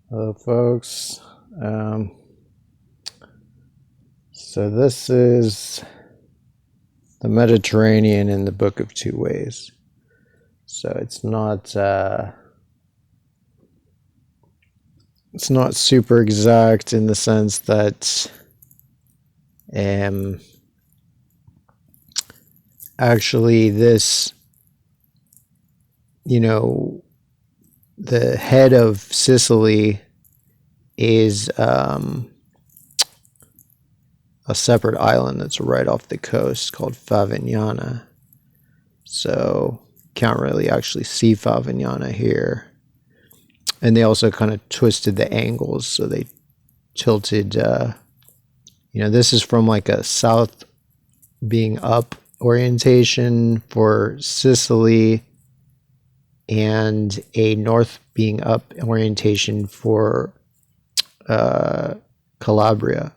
Hello, folks. So this is the Mediterranean in the Book of Two Ways. So it's not super exact in the sense that um, actually this, the head of Sicily is a separate island that's right off the coast called Favignana. So can't really actually see Favignana here. And they also kind of twisted the angles, so they tilted. This is from like a south being up orientation for Sicily, and a north being up orientation for Calabria.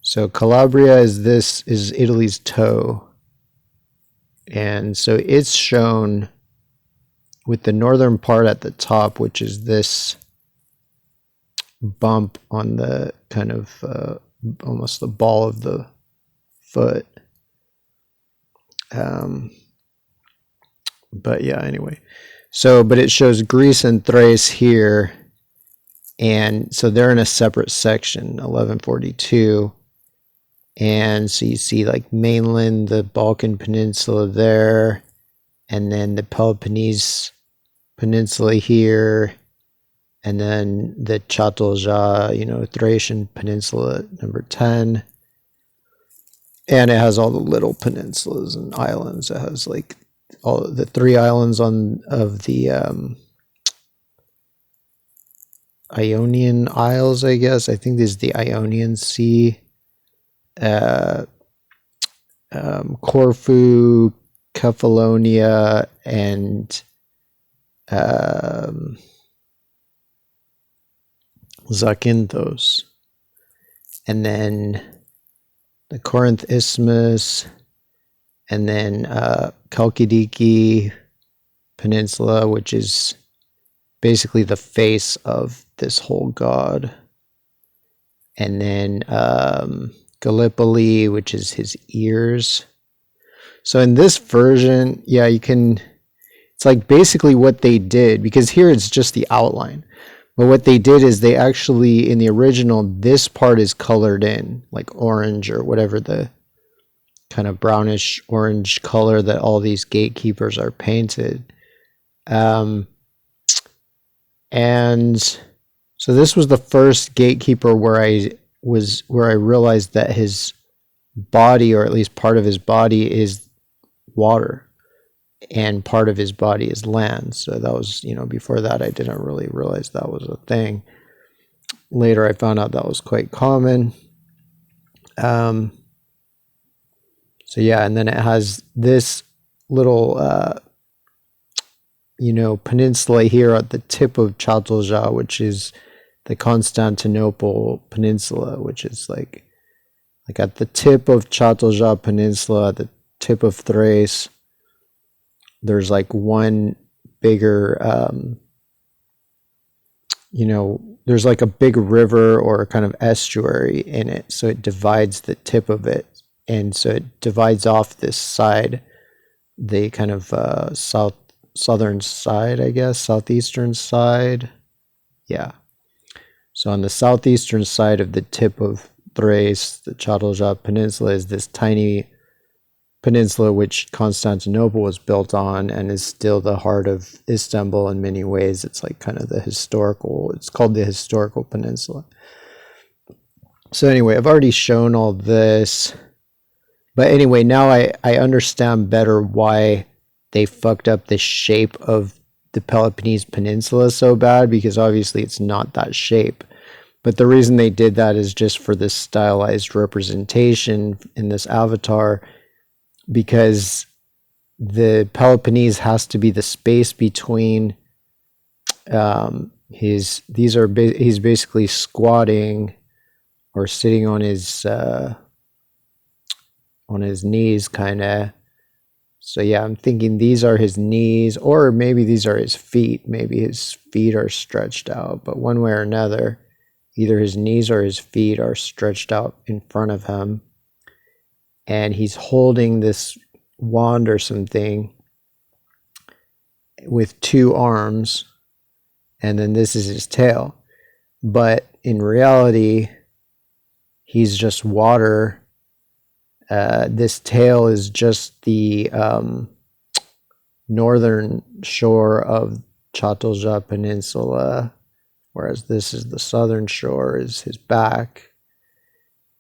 So Calabria is Italy's toe, and so it's shown with the northern part at the top, which is this bump on the kind of almost the ball of the foot. But yeah, anyway. So, but it shows Greece and Thrace here, and so they're in a separate section, 1142. And so you see like mainland, the Balkan Peninsula there, and then the Peloponnese Peninsula here, and then the Çatalca, Thracian Peninsula number 10. And it has all the little peninsulas and islands. It has like all the three islands of the Ionian Isles, I guess. I think this is the Ionian Sea. Corfu, Kefalonia, and Zakynthos. And then the Corinth Isthmus, and then Chalkidiki Peninsula, which is basically the face of this whole god. And then Gallipoli, which is his ears. So in this version, yeah, it's like basically what they did, because here it's just the outline. But what they did is they actually, in the original, this part is colored in, like orange or whatever the kind of brownish orange color that all these gatekeepers are painted. And so this was the first gatekeeper where I realized that his body, or at least part of his body, is water, and part of his body is land. So that was, before that, I didn't really realize that was a thing. Later, I found out that was quite common. So yeah, and then it has this little, peninsula here at the tip of Çatalca, which is the Constantinople Peninsula, which is like at the tip of Çatalca Peninsula, at the tip of Thrace. There's like one bigger, there's like a big river or a kind of estuary in it. So it divides the tip of it. And so it divides off this side, the kind of southern side, I guess, southeastern side. Yeah. So on the southeastern side of the tip of Thrace, the Çatalca Peninsula, is this tiny peninsula which Constantinople was built on, and is still the heart of Istanbul in many ways. It's like kind of it's called the historical peninsula. So anyway, I've already shown all this. But anyway, now I understand better why they fucked up the shape of the Peloponnese Peninsula so bad, because obviously it's not that shape. But the reason they did that is just for this stylized representation in this avatar, because the Peloponnese has to be the space between he's basically squatting or sitting on his knees, kind of. So yeah, I'm thinking these are his knees, or maybe these are his feet. Maybe his feet are stretched out, but one way or another, either his knees or his feet are stretched out in front of him. And he's holding this wand or something with two arms, and then this is his tail. But in reality, he's just water. This tail is just the northern shore of Çatalca Peninsula, whereas this is the southern shore, is his back.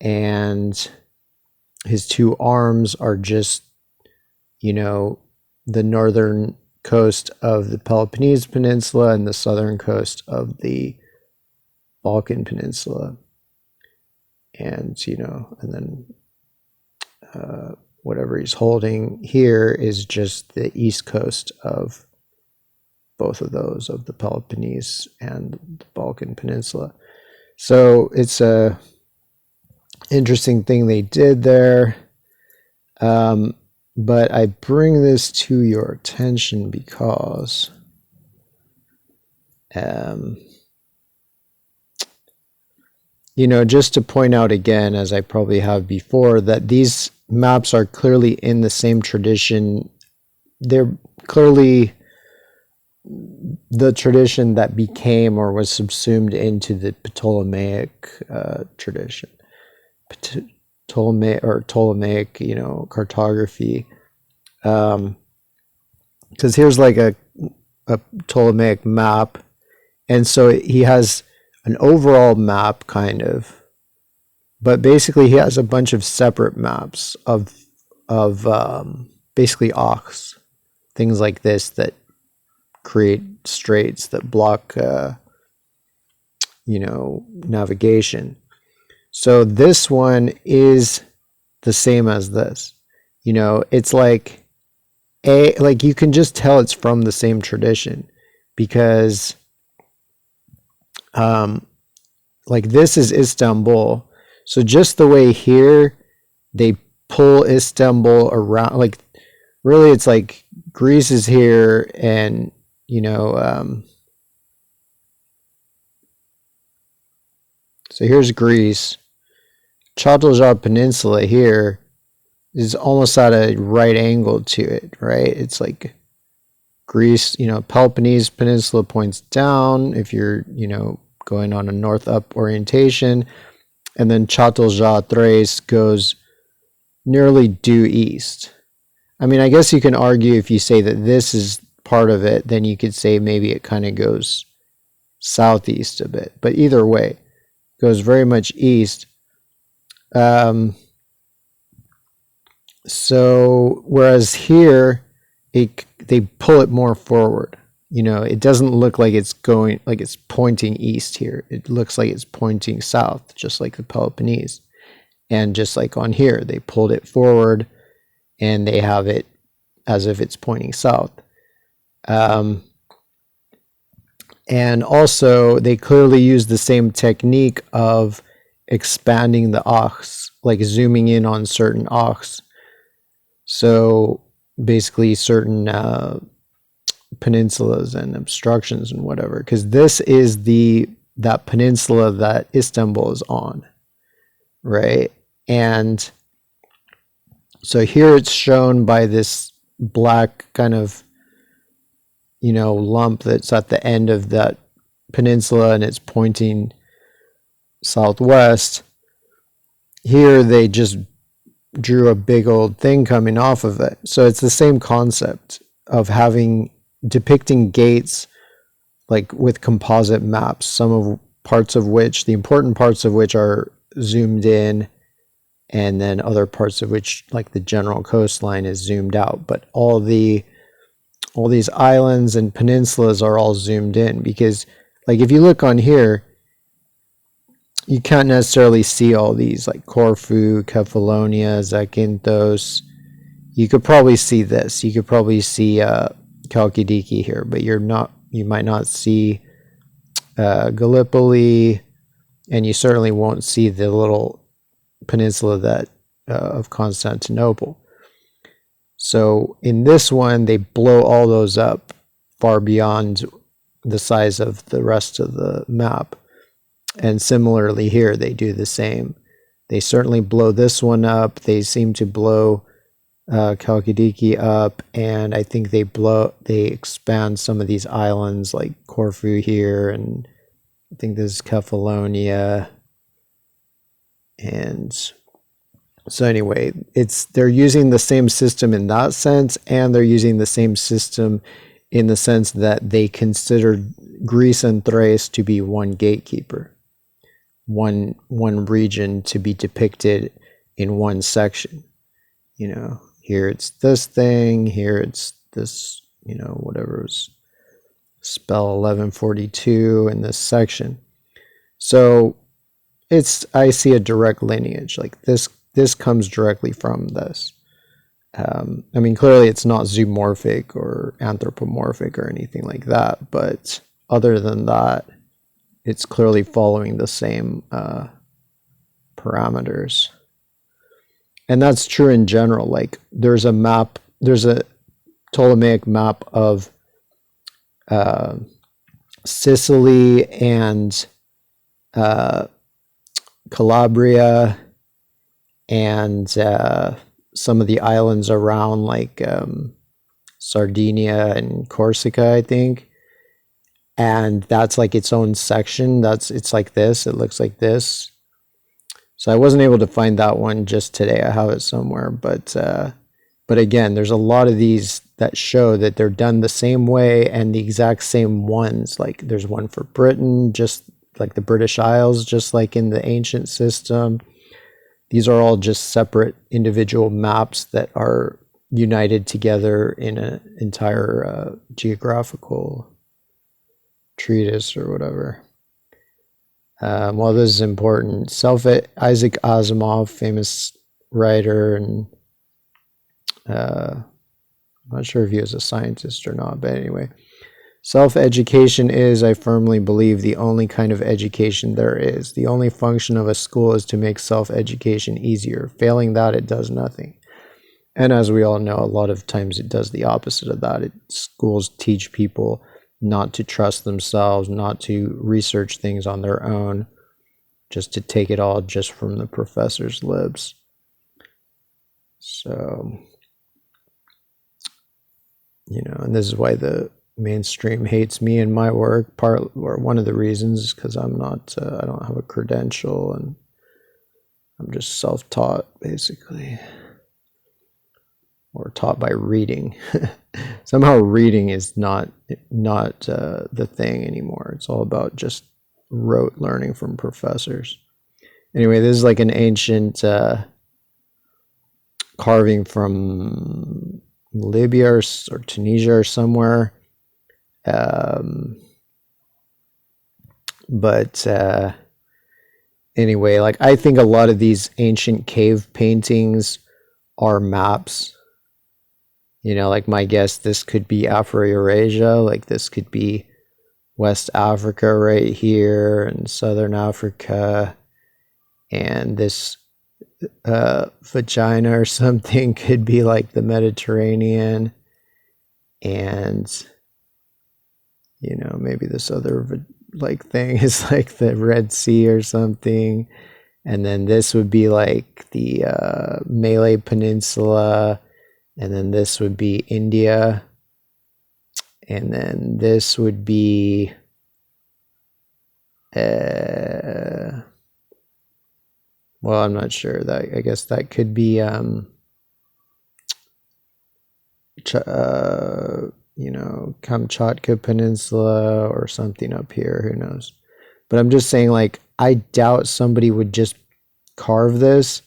And his two arms are just, the northern coast of the Peloponnese Peninsula and the southern coast of the Balkan Peninsula. And, and then whatever he's holding here is just the east coast of both of those, of the Peloponnese and the Balkan Peninsula. So it's a interesting thing they did there. But I bring this to your attention because just to point out again, as I probably have before, that these maps are clearly in the same tradition. They're clearly the tradition that became or was subsumed into the Ptolemaic tradition. Ptolemaic, cartography. Because here's like a Ptolemaic map, and so he has an overall map, kind of, but basically he has a bunch of separate maps of basically ox, things like this that create straits that block navigation. So this one is the same as this. It's like you can just tell it's from the same tradition, because this is Istanbul. So just the way here they pull Istanbul around, like really it's like Greece is here, and so here's Greece. Çatalca Peninsula here is almost at a right angle to it, right? It's like Greece, Peloponnese Peninsula points down if you're, going on a north up orientation, and then Çatalca, Thrace, goes nearly due east. I mean, I guess you can argue, if you say that this is part of it, then you could say maybe it kind of goes southeast a bit, but either way, it goes very much east. So whereas here they pull it more forward, it doesn't look like it's going, like it's pointing east here. It looks like it's pointing south, just like the Peloponnese. And just like on here, they pulled it forward and they have it as if it's pointing south. And also they clearly use the same technique of expanding the ox, like zooming in on certain ox. So basically certain peninsulas and obstructions and whatever, because this is that peninsula that Istanbul is on, right? And so here it's shown by this black kind of lump that's at the end of that peninsula, and it's pointing southwest. Here they just drew a big old thing coming off of it. So it's the same concept of depicting gates, like with composite maps, the important parts of which are zoomed in, and then other parts of which, like the general coastline, is zoomed out. But all these islands and peninsulas are all zoomed in, because like if you look on here, you can't necessarily see all these, like Corfu, Kefalonia, Zakynthos. You could probably see this. You could probably see Chalkidiki here, but you might not see Gallipoli, and you certainly won't see the little peninsula of Constantinople. So in this one, they blow all those up far beyond the size of the rest of the map. And similarly here, they do the same. They certainly blow this one up. They seem to blow Chalkidiki up, and I think they expand some of these islands like Corfu here, and I think this is Kefalonia. And so anyway, they're using the same system in that sense, and they're using the same system in the sense that they considered Greece and Thrace to be one gatekeeper, one region to be depicted in one section. You know, here it's this thing, here it's this, you know, whatever it was, spell 1142 in this section. So I see a direct lineage, like this comes directly from this. I mean, clearly it's not zoomorphic or anthropomorphic or anything like that, but other than that, it's clearly following the same parameters. And that's true in general. Like there's a Ptolemaic map of Sicily and Calabria and some of the islands around, like Sardinia and Corsica, I think. And that's like its own section. It's like this. It looks like this. So I wasn't able to find that one just today. I have it somewhere, but again, there's a lot of these that show that they're done the same way and the exact same ones. Like there's one for Britain, just like the British Isles, just like in the ancient system. These are all just separate individual maps that are united together in an entire geographical treatise or whatever. Well, this is important. Isaac Asimov, famous writer, and I'm not sure if he was a scientist or not, but anyway. Self-education is, I firmly believe, the only kind of education there is. The only function of a school is to make self-education easier. Failing that, it does nothing. And as we all know, a lot of times it does the opposite of that. Schools teach people not to trust themselves, not to research things on their own, just to take it all just from the professor's lips. So, you know, and this is why the mainstream hates me and my work. One of the reasons is because I don't have a credential, and I'm just self-taught, basically, or taught by reading. Somehow reading is not the thing anymore. It's all about just rote learning from professors. Anyway, this is like an ancient carving from Libya or Tunisia or somewhere. But anyway, like I think a lot of these ancient cave paintings are maps. You know, like my guess, this could be Afro-Eurasia, like this could be West Africa right here, and Southern Africa, and this vagina or something could be like the Mediterranean, and you know, maybe this other like thing is like the Red Sea or something, and then this would be like the Malay Peninsula, and then this would be India, and then this would be well, I'm not sure. I guess that could be you know, Kamchatka Peninsula or something up here, who knows. But I'm just saying, like, I doubt somebody would just carve this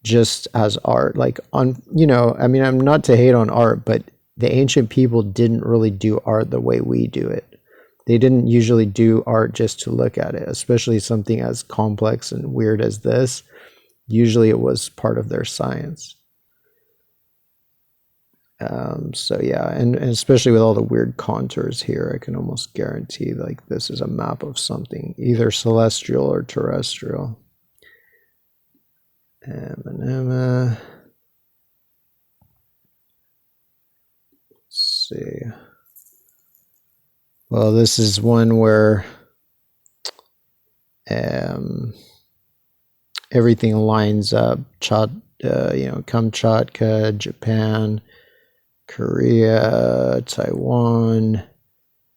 just as art. Like, on, you know, I mean, I'm not to hate on art, but the ancient people didn't really do art the way we do it. They didn't usually do art just to look at it, especially something as complex and weird as this. Usually it was part of their science. So yeah, and especially with all the weird contours here, I can almost guarantee like this is a map of something, either celestial or terrestrial. see. Well, this is one where everything lines up. Kamchatka, Japan, Korea, Taiwan,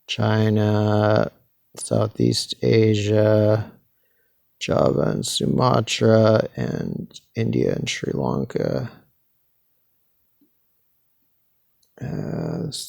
China, Southeast Asia, Java and Sumatra, and India and Sri Lanka. This